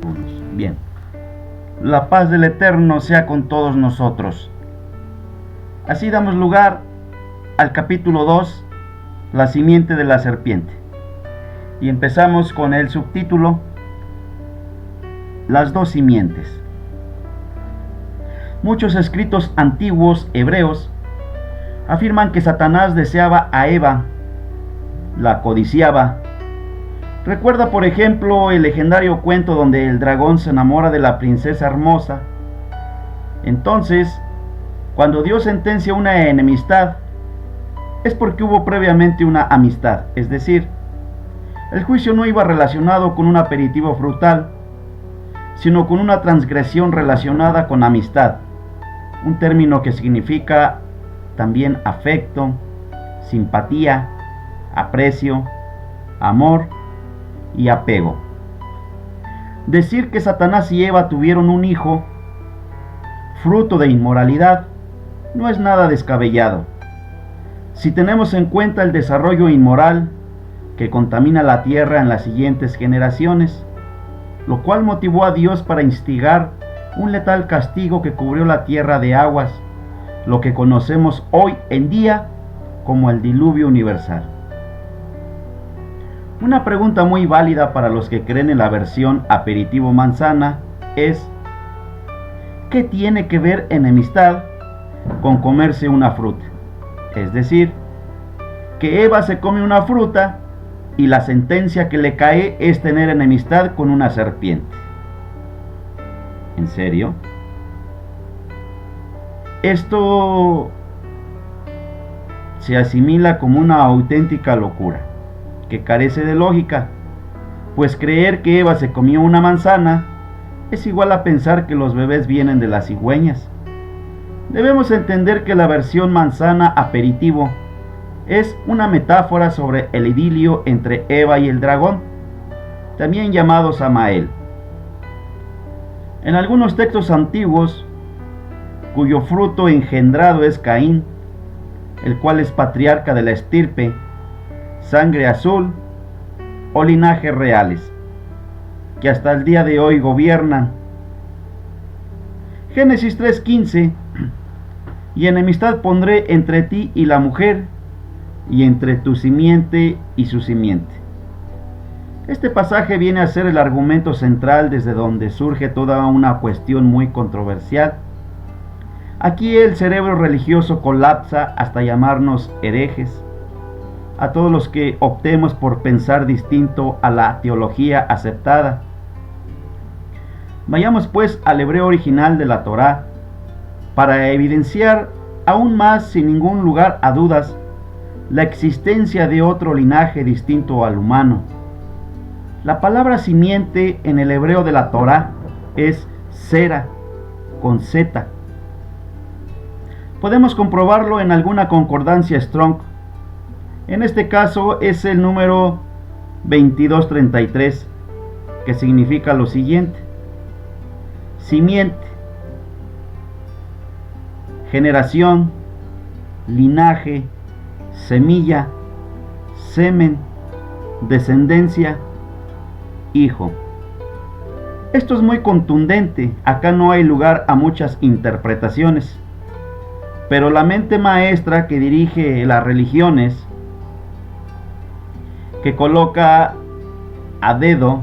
algunos. Bien, la paz del Eterno sea con todos nosotros. Así damos lugar al capítulo 2, la simiente de la serpiente. Y empezamos con el subtítulo, las dos simientes. Muchos escritos antiguos hebreos afirman que Satanás deseaba a Eva, la codiciaba. Recuerda, por ejemplo, el legendario cuento donde el dragón se enamora de la princesa hermosa. Entonces, cuando Dios sentencia una enemistad, es porque hubo previamente una amistad, es decir, el juicio no iba relacionado con un aperitivo frutal, sino con una transgresión relacionada con amistad, un término que significa también afecto, simpatía, aprecio, amor y apego. Decir que Satanás y Eva tuvieron un hijo, fruto de inmoralidad, no es nada descabellado. Si tenemos en cuenta el desarrollo inmoral que contamina la tierra en las siguientes generaciones, lo cual motivó a Dios para instigar un letal castigo que cubrió la tierra de aguas, lo que conocemos hoy en día como el diluvio universal. Una pregunta muy válida para los que creen en la versión aperitivo manzana es: ¿qué tiene que ver enemistad con comerse una fruta? Es decir, que Eva se come una fruta y la sentencia que le cae es tener enemistad con una serpiente. ¿En serio? Esto se asimila como una auténtica locura, que carece de lógica, pues creer que Eva se comió una manzana es igual a pensar que los bebés vienen de las cigüeñas. Debemos entender que la versión manzana aperitivo es una metáfora sobre el idilio entre Eva y el dragón, también llamado Samael. En algunos textos antiguos, cuyo fruto engendrado es Caín, el cual es patriarca de la estirpe, sangre azul o linajes reales, que hasta el día de hoy gobiernan. Génesis 3:15, y enemistad pondré entre ti y la mujer, y entre tu simiente y su simiente. Este pasaje viene a ser el argumento central desde donde surge toda una cuestión muy controversial. Aquí el cerebro religioso colapsa hasta llamarnos herejes, a todos los que optemos por pensar distinto a la teología aceptada. Vayamos pues al hebreo original de la Torá, para evidenciar aún más, sin ningún lugar a dudas, la existencia de otro linaje distinto al humano. La palabra simiente en el hebreo de la Torá es Zera, con Z. Podemos comprobarlo en alguna concordancia Strong. En este caso es el número 2233, que significa lo siguiente: simiente, generación, linaje, semilla, semen, descendencia, hijo. Esto es muy contundente, acá no hay lugar a muchas interpretaciones, pero la mente maestra que dirige las religiones, que coloca a dedo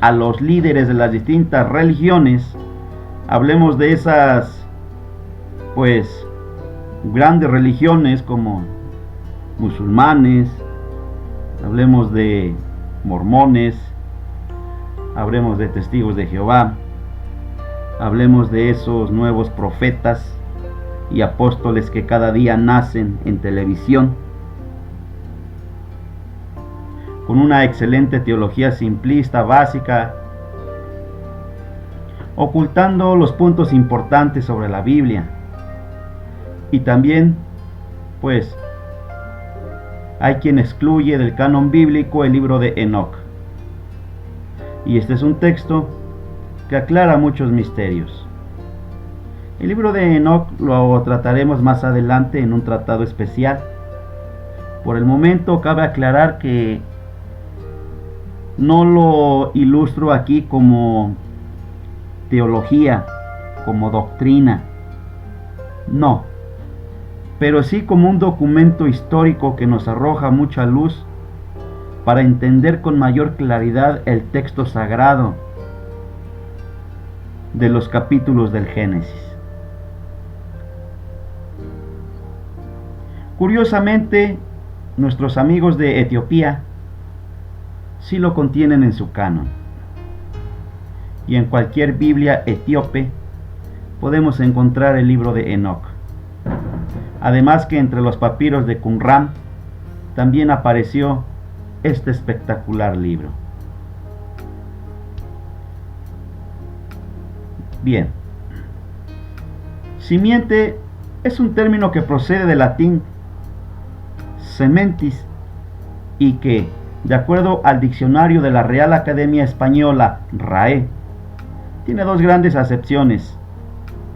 a los líderes de las distintas religiones, hablemos de esas grandes religiones como musulmanes, hablemos de mormones, hablemos de testigos de Jehová, hablemos de esos nuevos profetas y apóstoles que cada día nacen en televisión, con una excelente teología simplista, básica, ocultando los puntos importantes sobre la Biblia. Y también, hay quien excluye del canon bíblico el libro de Enoc. Y este es un texto que aclara muchos misterios. El libro de Enoc lo trataremos más adelante en un tratado especial. Por el momento cabe aclarar que No lo ilustro aquí como teología, como doctrina, no, pero sí como un documento histórico que nos arroja mucha luz para entender con mayor claridad el texto sagrado de los capítulos del Génesis. Curiosamente, nuestros amigos de Etiopía sí lo contienen en su canon. Y en cualquier Biblia etíope podemos encontrar el libro de Enoc. Además que entre los papiros de Qumran también apareció este espectacular libro. Bien, simiente es un término que procede del latín sementis y que, de acuerdo al diccionario de la Real Academia Española, RAE, tiene dos grandes acepciones.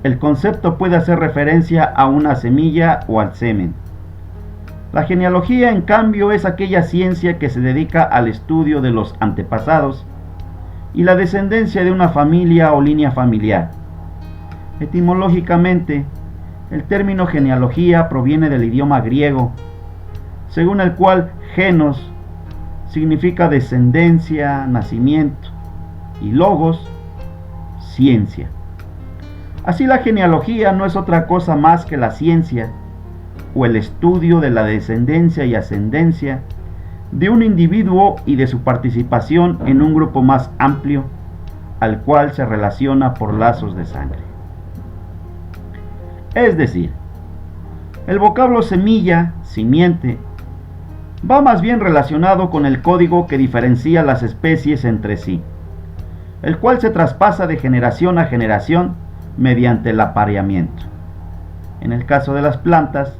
El concepto puede hacer referencia a una semilla o al semen. La genealogía, en cambio, es aquella ciencia que se dedica al estudio de los antepasados y la descendencia de una familia o línea familiar. Etimológicamente, el término genealogía proviene del idioma griego, según el cual genos significa descendencia, nacimiento, y logos, ciencia. Así la genealogía no es otra cosa más que la ciencia o el estudio de la descendencia y ascendencia de un individuo y de su participación en un grupo más amplio al cual se relaciona por lazos de sangre. Es decir, el vocablo semilla, simiente, va más bien relacionado con el código que diferencia las especies entre sí, el cual se traspasa de generación a generación mediante el apareamiento. En el caso de las plantas,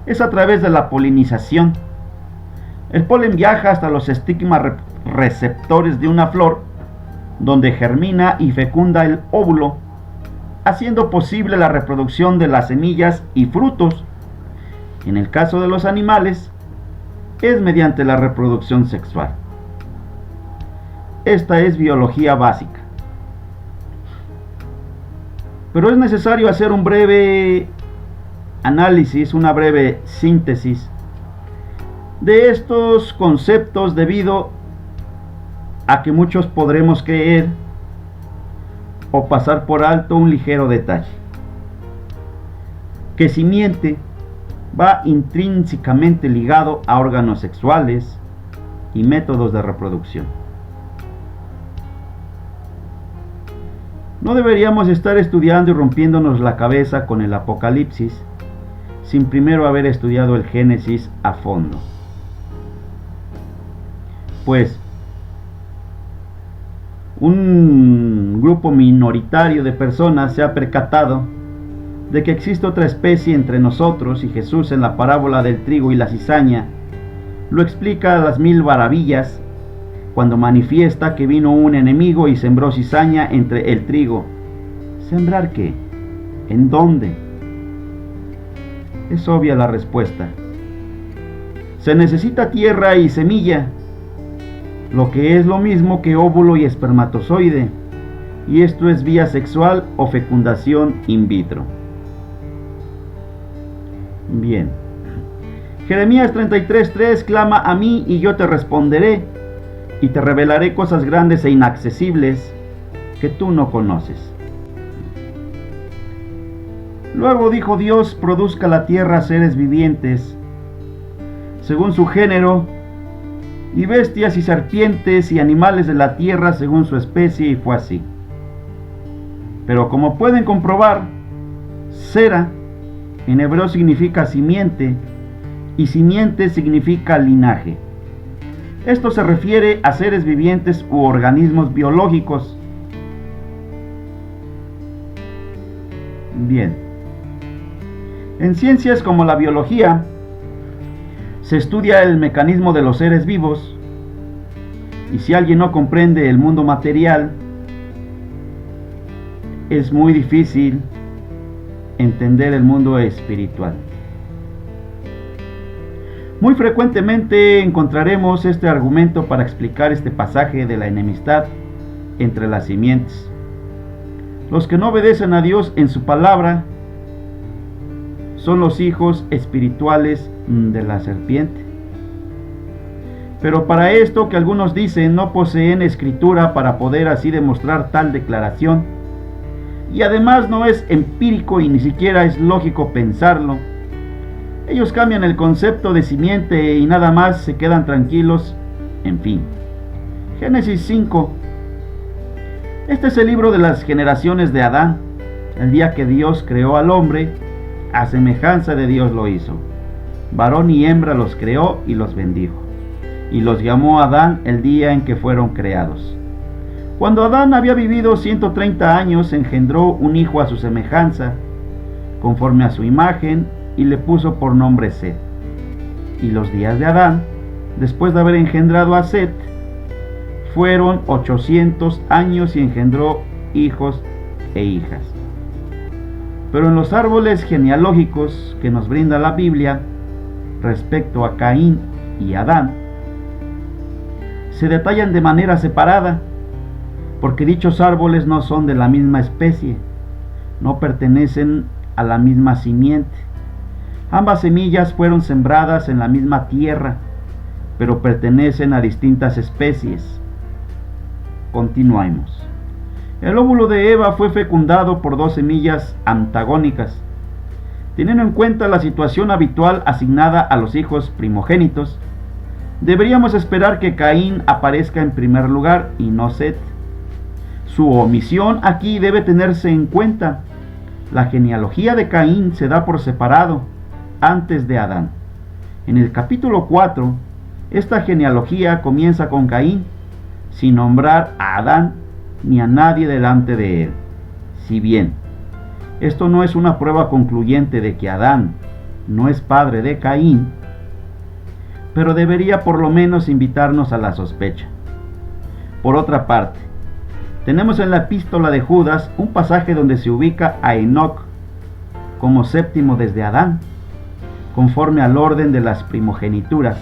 es a través de la polinización. El polen viaja hasta los estigmas receptores de una flor, donde germina y fecunda el óvulo, haciendo posible la reproducción de las semillas y frutos. En el caso de los animales, es mediante la reproducción sexual. Esta es biología básica. Pero es necesario hacer un breve análisis, una breve síntesis de estos conceptos debido a que muchos podremos creer o pasar por alto un ligero detalle. Que simiente va intrínsecamente ligado a órganos sexuales y métodos de reproducción. No deberíamos estar estudiando y rompiéndonos la cabeza con el Apocalipsis sin primero haber estudiado el Génesis a fondo. Pues un grupo minoritario de personas se ha percatado de que existe otra especie entre nosotros, y Jesús en la parábola del trigo y la cizaña lo explica a las 1000 maravillas cuando manifiesta que vino un enemigo y sembró cizaña entre el trigo. ¿Sembrar qué? ¿En dónde? Es obvia la respuesta. Se necesita tierra y semilla, lo que es lo mismo que óvulo y espermatozoide, y esto es vía sexual o fecundación in vitro. Bien. Jeremías 33:3 clama a mí y yo te responderé y te revelaré cosas grandes e inaccesibles que tú no conoces. Luego dijo Dios: produzca la tierra seres vivientes según su género, y bestias y serpientes y animales de la tierra según su especie, y fue así. Pero como pueden comprobar, Sera en hebreo significa simiente, y simiente significa linaje. Esto se refiere a seres vivientes u organismos biológicos. Bien. En ciencias como la biología, se estudia el mecanismo de los seres vivos, y si alguien no comprende el mundo material, es muy difícil entender el mundo espiritual. Muy frecuentemente encontraremos este argumento para explicar este pasaje de la enemistad entre las simientes. Los que no obedecen a Dios en su palabra son los hijos espirituales de la serpiente. Pero para esto que algunos dicen no poseen escritura para poder así demostrar tal declaración, y además no es empírico y ni siquiera es lógico pensarlo, ellos cambian el concepto de simiente y nada más se quedan tranquilos. En fin, Génesis 5. Este es el libro de las generaciones de Adán, el día que Dios creó al hombre, a semejanza de Dios lo hizo. Varón y hembra los creó y los bendijo. Y los llamó Adán el día en que fueron creados. Cuando Adán había vivido 130 años, engendró un hijo a su semejanza, conforme a su imagen, y le puso por nombre Set. Y los días de Adán, después de haber engendrado a Set, fueron 800 años y engendró hijos e hijas. Pero en los árboles genealógicos que nos brinda la Biblia respecto a Caín y Adán, se detallan de manera separada, porque dichos árboles no son de la misma especie, no pertenecen a la misma simiente. Ambas semillas fueron sembradas en la misma tierra, pero pertenecen a distintas especies. Continuemos. El óvulo de Eva fue fecundado por dos semillas antagónicas. Teniendo en cuenta la situación habitual asignada a los hijos primogénitos, deberíamos esperar que Caín aparezca en primer lugar y no Set. Su omisión aquí debe tenerse en cuenta. La genealogía de Caín se da por separado, antes de Adán. En el capítulo 4, esta genealogía comienza con Caín, sin nombrar a Adán ni a nadie delante de él. Si bien esto no es una prueba concluyente de que Adán no es padre de Caín, pero debería por lo menos invitarnos a la sospecha. Por otra parte, tenemos en la epístola de Judas un pasaje donde se ubica a Enoc como séptimo desde Adán, conforme al orden de las primogenituras,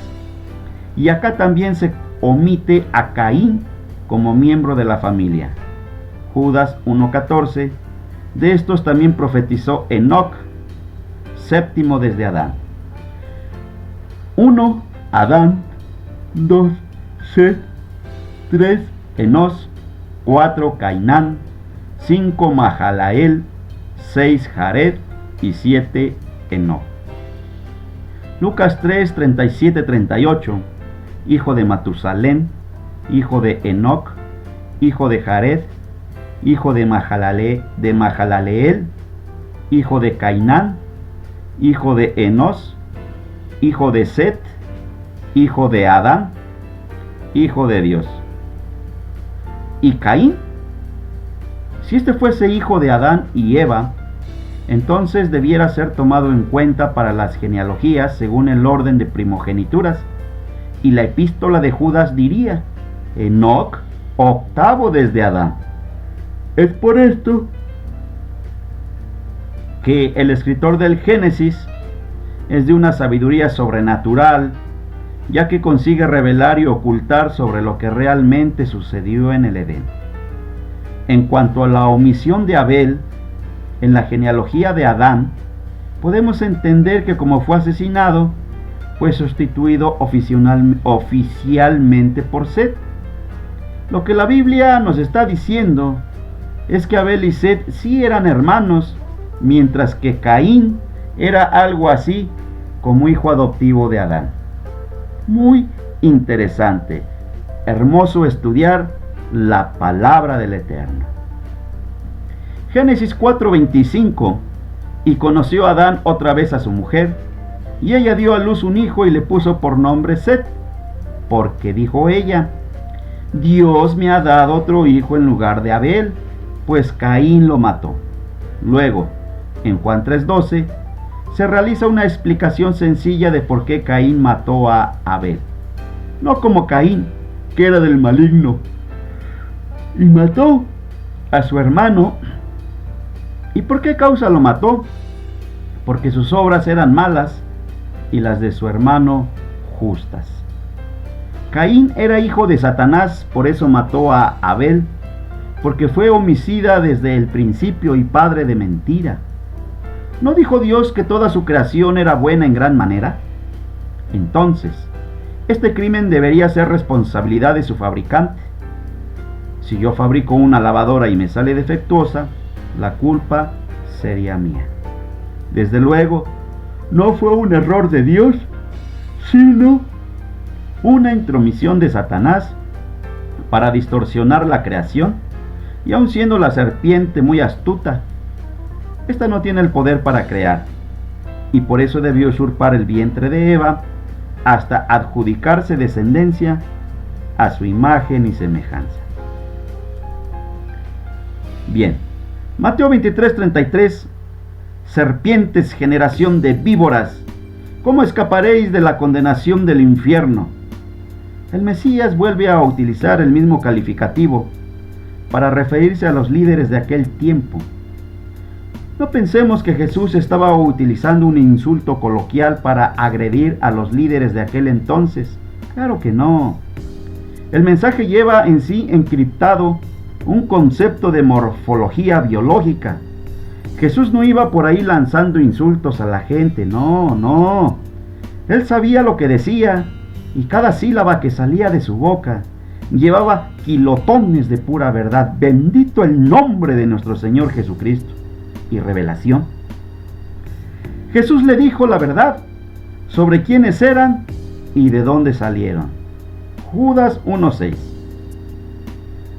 y acá también se omite a Caín como miembro de la familia. Judas 1:14, de estos también profetizó Enoc, séptimo desde Adán. 1. Adán, 2. Set, 3. Enos, 4. Cainán, 5. Mahalael, 6. Jared y 7. Enoc. Lucas 3, 37-38, hijo de Matusalén, hijo de Enoc, hijo de Jared, hijo de Mahalaleel, hijo de Cainán, hijo de Enos, hijo de Set, hijo de Adán, hijo de Dios. ¿Y Caín? Si este fuese hijo de Adán y Eva, entonces debiera ser tomado en cuenta para las genealogías según el orden de primogenituras, y la epístola de Judas diría: Enoc, octavo desde Adán. Es por esto que el escritor del Génesis es de una sabiduría sobrenatural, ya que consigue revelar y ocultar sobre lo que realmente sucedió en el Edén. En cuanto a la omisión de Abel en la genealogía de Adán, podemos entender que como fue asesinado, fue sustituido oficialmente por Set. Lo que la Biblia nos está diciendo es que Abel y Set sí eran hermanos, mientras que Caín era algo así como hijo adoptivo de Adán. Muy interesante, hermoso estudiar la palabra del Eterno. Génesis 4:25, y conoció Adán otra vez a su mujer, y ella dio a luz un hijo y le puso por nombre Set, porque dijo ella: Dios me ha dado otro hijo en lugar de Abel, pues Caín lo mató. Luego, en Juan 3:12, se realiza una explicación sencilla de por qué Caín mató a Abel. No como Caín, que era del maligno, y mató a su hermano. ¿Y por qué causa lo mató? Porque sus obras eran malas y las de su hermano justas. Caín era hijo de Satanás, por eso mató a Abel, porque fue homicida desde el principio y padre de mentira. ¿No dijo Dios que toda su creación era buena en gran manera? Entonces, este crimen debería ser responsabilidad de su fabricante. Si yo fabrico una lavadora y me sale defectuosa, la culpa sería mía. Desde luego, no fue un error de Dios, sino una intromisión de Satanás para distorsionar la creación, y aun siendo la serpiente muy astuta, esta no tiene el poder para crear, y por eso debió usurpar el vientre de Eva hasta adjudicarse descendencia a su imagen y semejanza. Bien, Mateo 23:33, serpientes, generación de víboras, ¿cómo escaparéis de la condenación del infierno? El Mesías vuelve a utilizar el mismo calificativo para referirse a los líderes de aquel tiempo. No pensemos que Jesús estaba utilizando un insulto coloquial para agredir a los líderes de aquel entonces. Claro que no. El mensaje lleva en sí encriptado un concepto de morfología biológica. Jesús no iba por ahí lanzando insultos a la gente, no. Él sabía lo que decía, y cada sílaba que salía de su boca llevaba kilotones de pura verdad. Bendito el nombre de nuestro Señor Jesucristo. Y revelación. Jesús le dijo la verdad sobre quiénes eran y de dónde salieron. Judas 1:6.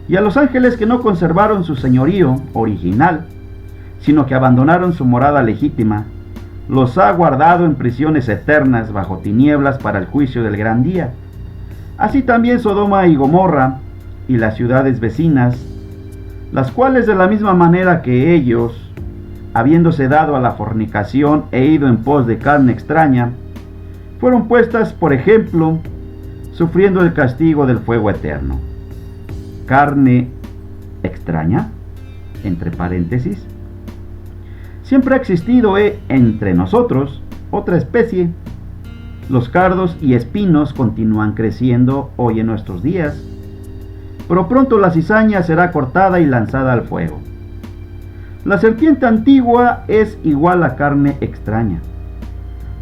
Y a los ángeles que no conservaron su señorío original, sino que abandonaron su morada legítima, los ha guardado en prisiones eternas bajo tinieblas para el juicio del gran día. Así también Sodoma y Gomorra y las ciudades vecinas, las cuales de la misma manera que ellos, habiéndose dado a la fornicación e ido en pos de carne extraña, fueron puestas por ejemplo, sufriendo el castigo del fuego eterno. Carne extraña, entre paréntesis. Siempre ha existido entre nosotros otra especie. Los cardos y espinos continúan creciendo hoy en nuestros días, pero pronto la cizaña será cortada y lanzada al fuego. La serpiente antigua es igual a carne extraña.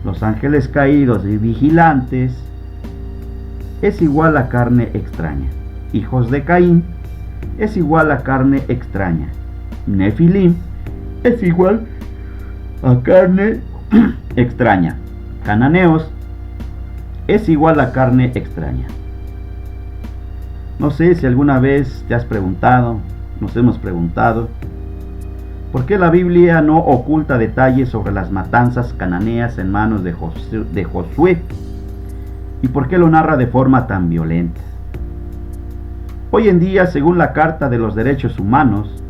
Los ángeles caídos y vigilantes es igual a carne extraña. Hijos de Caín es igual a carne extraña. Nefilim es igual a carne extraña. Cananeos es igual a carne extraña. No sé si alguna vez te has preguntado, nos hemos preguntado, ¿por qué la Biblia no oculta detalles sobre las matanzas cananeas en manos de Josué? ¿Y por qué lo narra de forma tan violenta? Hoy en día, según la Carta de los Derechos Humanos,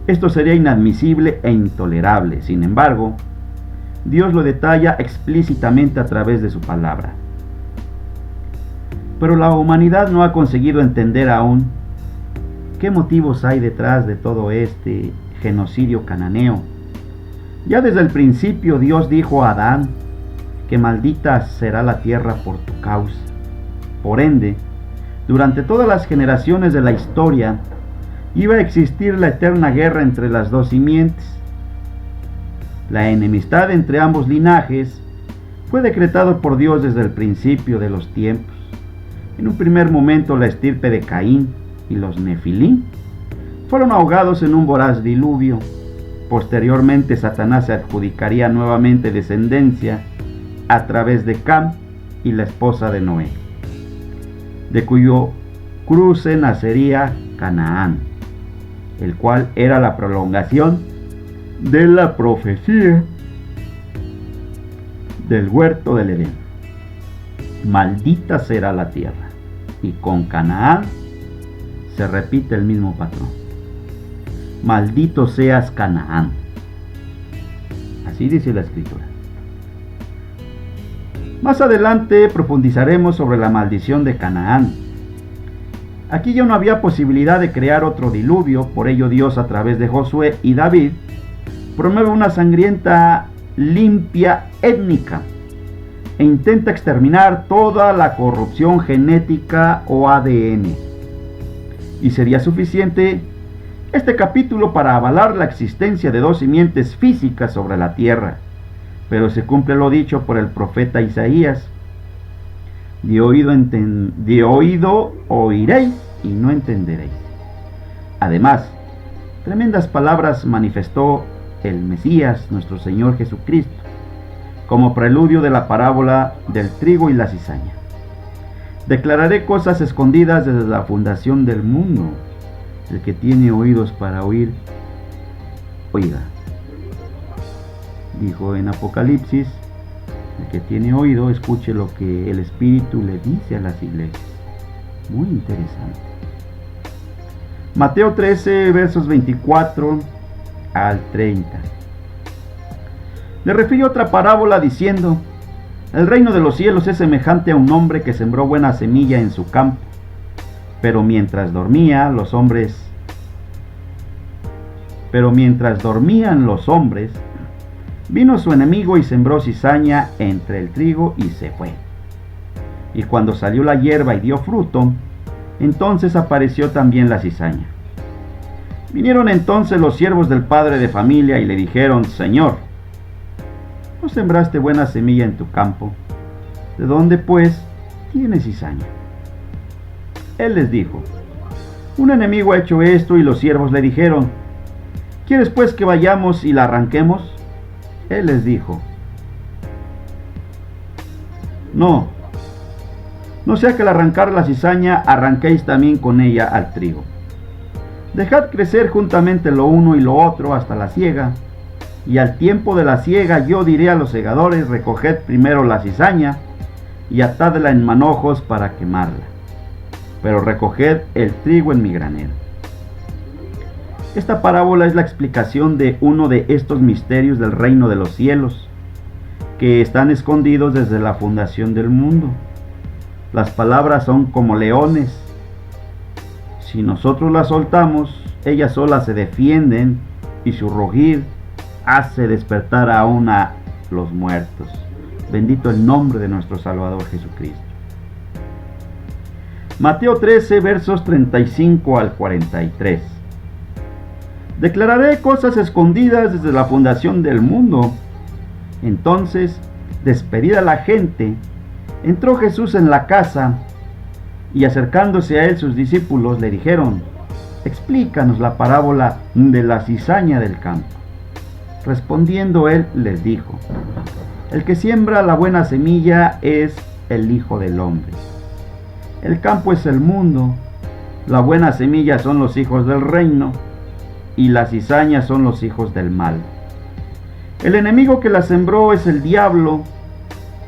esto sería inadmisible e intolerable. Sin embargo, Dios lo detalla explícitamente a través de su palabra. Pero la humanidad no ha conseguido entender aún qué motivos hay detrás de todo este genocidio cananeo. Ya desde el principio Dios dijo a Adán que maldita será la tierra por tu causa. Por ende, durante todas las generaciones de la historia iba a existir la eterna guerra entre las dos simientes. La enemistad entre ambos linajes fue decretado por Dios desde el principio de los tiempos. En un primer momento la estirpe de Caín y los Nefilim fueron ahogados en un voraz diluvio. Posteriormente Satanás se adjudicaría nuevamente descendencia a través de Cam y la esposa de Noé, de cuyo cruce nacería Canaán, el cual era la prolongación de la profecía del huerto del Edén. Maldita será la tierra, y con Canaán se repite el mismo patrón. Maldito seas Canaán. Así dice la Escritura. Más adelante profundizaremos sobre la maldición de Canaán. Aquí ya no había posibilidad de crear otro diluvio, por ello Dios a través de Josué y David promueve una sangrienta limpia étnica. e intenta exterminar toda la corrupción genética o ADN. Y sería suficiente este capítulo para avalar la existencia de dos simientes físicas sobre la tierra. Pero se cumple lo dicho por el profeta Isaías: de oído oiréis y no entenderéis. Además, tremendas palabras manifestó el Mesías, nuestro Señor Jesucristo, como preludio de la parábola del trigo y la cizaña. Declararé cosas escondidas desde la fundación del mundo. El que tiene oídos para oír, oiga. Dijo en Apocalipsis: el que tiene oído, escuche lo que el Espíritu le dice a las iglesias. Muy interesante. Mateo 13, versos 24 al 30. Le refirió otra parábola diciendo: el reino de los cielos es semejante a un hombre que sembró buena semilla en su campo. Pero mientras dormían los hombres, vino su enemigo y sembró cizaña entre el trigo y se fue. Y cuando salió la hierba y dio fruto, entonces apareció también la cizaña. Vinieron entonces los siervos del padre de familia y le dijeron: Señor, ¿no sembraste buena semilla en tu campo? ¿De dónde, pues, tienes cizaña? Él les dijo: un enemigo ha hecho esto. Y los siervos le dijeron: ¿quieres pues que vayamos y la arranquemos? Él les dijo: no sea que al arrancar la cizaña arranquéis también con ella al trigo. Dejad crecer juntamente lo uno y lo otro hasta la siega, y al tiempo de la siega yo diré a los segadores: recoged primero la cizaña y atadla en manojos para quemarla, pero recoged el trigo en mi granero. Esta parábola es la explicación de uno de estos misterios del reino de los cielos, que están escondidos desde la fundación del mundo. Las palabras son como leones. Si nosotros las soltamos, ellas solas se defienden, y su rugir hace despertar aún a los muertos. Bendito el nombre de nuestro Salvador Jesucristo. Mateo 13, versos 35 al 43. Declararé cosas escondidas desde la fundación del mundo. Entonces, despedida la gente, entró Jesús en la casa, y acercándose a él sus discípulos le dijeron: explícanos la parábola de la cizaña del campo. Respondiendo él les dijo: el que siembra la buena semilla es el Hijo del Hombre. El campo es el mundo, la buena semilla son los hijos del reino, y la cizaña son los hijos del mal. El enemigo que la sembró es el diablo,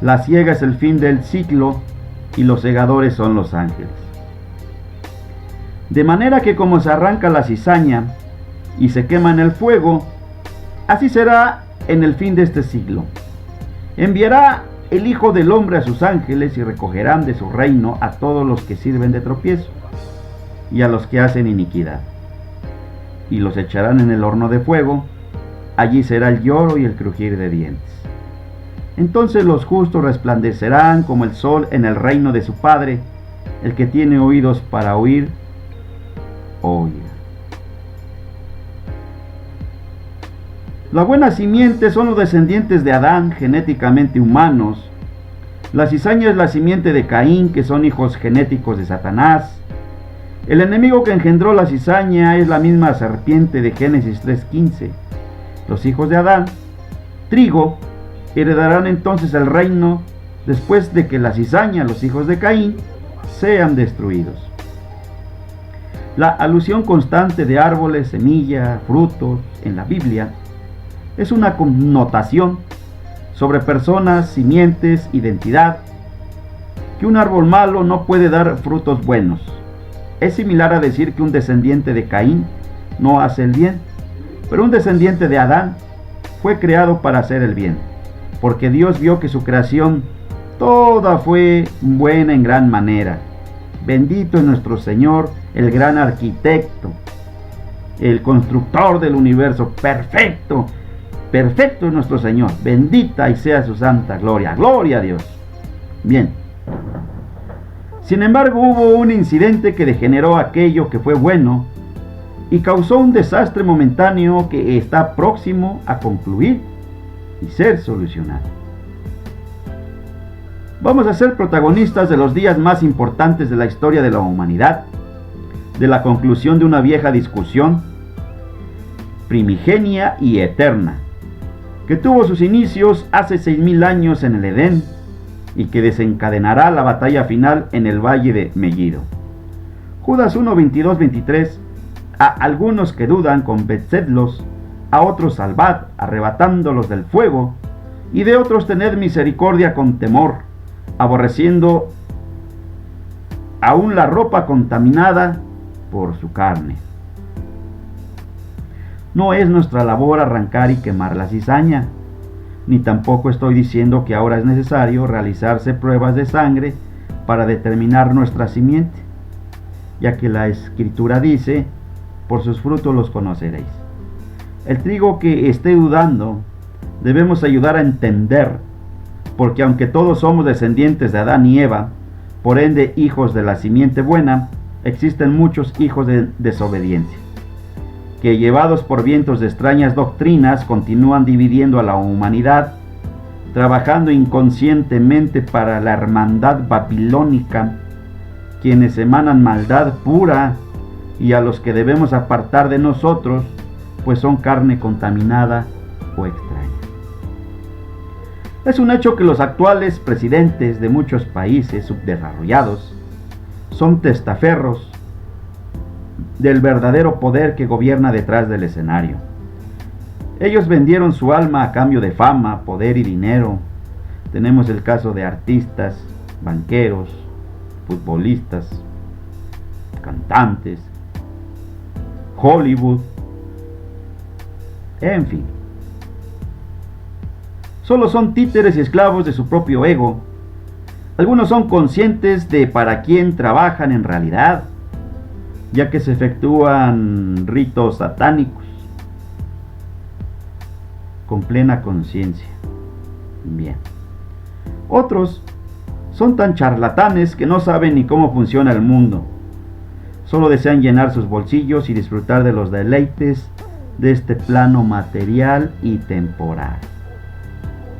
la siega es el fin del ciclo, y los segadores son los ángeles. De manera que como se arranca la cizaña y se quema en el fuego, así será en el fin de este siglo. Enviará el Hijo del Hombre a sus ángeles, y recogerán de su reino a todos los que sirven de tropiezo y a los que hacen iniquidad, y los echarán en el horno de fuego. Allí será el lloro y el crujir de dientes. Entonces los justos resplandecerán como el sol en el reino de su Padre. El que tiene oídos para oír, oiga. La buena simiente son los descendientes de Adán, genéticamente humanos. La cizaña es la simiente de Caín, que son hijos genéticos de Satanás. El enemigo que engendró la cizaña es la misma serpiente de Génesis 3:15. Los hijos de Adán, trigo, heredarán entonces el reino después de que la cizaña, los hijos de Caín, sean destruidos. La alusión constante de árboles, semilla, frutos en la Biblia es una connotación sobre personas, simientes, identidad, que un árbol malo no puede dar frutos buenos. Es similar a decir que un descendiente de Caín no hace el bien, pero un descendiente de Adán fue creado para hacer el bien, porque Dios vio que su creación toda fue buena en gran manera. Bendito es nuestro Señor, el gran arquitecto, el constructor del universo perfecto, Perfecto es nuestro Señor, bendita y sea su santa gloria. Gloria a Dios. Bien. Sin embargo, hubo un incidente que degeneró aquello que fue bueno y causó un desastre momentáneo que está próximo a concluir y ser solucionado. Vamos a ser protagonistas de los días más importantes de la historia de la humanidad, de la conclusión de una vieja discusión, primigenia y eterna, que tuvo sus inicios hace 6000 años en el Edén y que desencadenará la batalla final en el valle de Megiddo. Judas 1, 22, 23. A algunos que dudan, convencedlos; a otros salvad, arrebatándolos del fuego; y de otros tened misericordia con temor, aborreciendo aún la ropa contaminada por su carne. No es nuestra labor arrancar y quemar la cizaña, ni tampoco estoy diciendo que ahora es necesario realizarse pruebas de sangre para determinar nuestra simiente, ya que la Escritura dice: por sus frutos los conoceréis. El trigo que esté dudando debemos ayudar a entender, porque aunque todos somos descendientes de Adán y Eva, por ende hijos de la simiente buena, existen muchos hijos de desobediencia, que llevados por vientos de extrañas doctrinas continúan dividiendo a la humanidad, trabajando inconscientemente para la hermandad babilónica, quienes emanan maldad pura y a los que debemos apartar de nosotros, pues son carne contaminada o extraña. Es un hecho que los actuales presidentes de muchos países subdesarrollados son testaferros del verdadero poder que gobierna detrás del escenario. Ellos vendieron su alma a cambio de fama, poder y dinero. Tenemos el caso de artistas, banqueros, futbolistas, cantantes, Hollywood, en fin. Solo son títeres y esclavos de su propio ego. Algunos son conscientes de para quién trabajan en realidad, ya que se efectúan ritos satánicos con plena conciencia. Bien. Otros son tan charlatanes que no saben ni cómo funciona el mundo. Solo desean llenar sus bolsillos y disfrutar de los deleites de este plano material y temporal.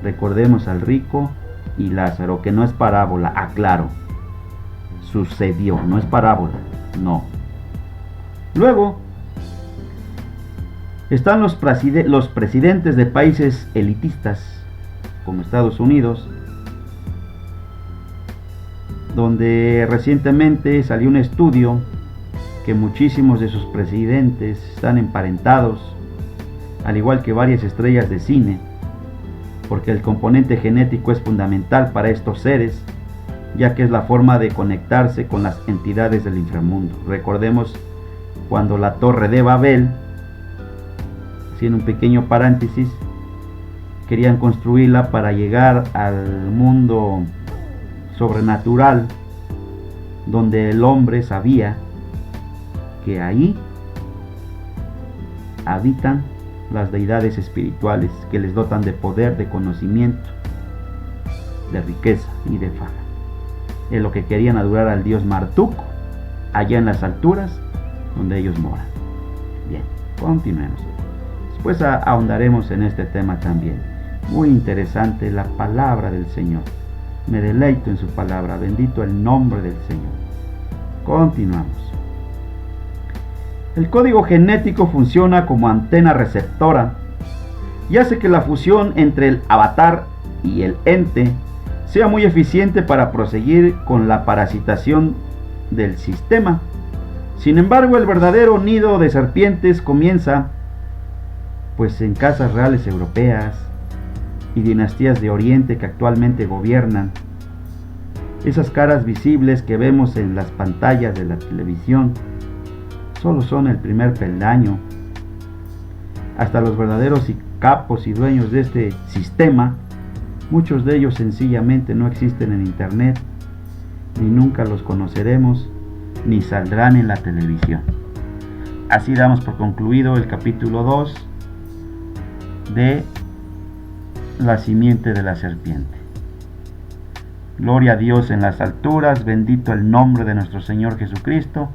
Recordemos al rico y Lázaro, que no es parábola, aclaro. Sucedió, no es parábola, no. Luego están los presidentes de países elitistas, como Estados Unidos, donde recientemente salió un estudio que muchísimos de sus presidentes están emparentados, al igual que varias estrellas de cine, porque el componente genético es fundamental para estos seres, ya que es la forma de conectarse con las entidades del inframundo. Recordemos cuando la Torre de Babel, haciendo un pequeño paréntesis, querían construirla para llegar al mundo sobrenatural, donde el hombre sabía que ahí habitan las deidades espirituales que les dotan de poder, de conocimiento, de riqueza y de fama. Es lo que querían adorar al dios Marduk, allá en las alturas donde ellos moran. Bien, continuemos. Después ahondaremos en este tema también. Muy interesante la palabra del Señor. Me deleito en su palabra. Bendito el nombre del Señor. Continuamos. El código genético funciona como antena receptora y hace que la fusión entre el avatar y el ente sea muy eficiente para proseguir con la parasitación del sistema. Sin embargo, el verdadero nido de serpientes comienza pues en casas reales europeas y dinastías de Oriente que actualmente gobiernan. Esas caras visibles que vemos en las pantallas de la televisión solo son el primer peldaño. Hasta los verdaderos capos y dueños de este sistema, muchos de ellos sencillamente no existen en internet, ni nunca los conoceremos, ni saldrán en la televisión. Así damos por concluido el capítulo 2 de la simiente de la serpiente. Gloria a Dios en las alturas, bendito el nombre de nuestro Señor Jesucristo.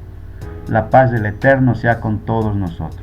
La paz del Eterno sea con todos nosotros.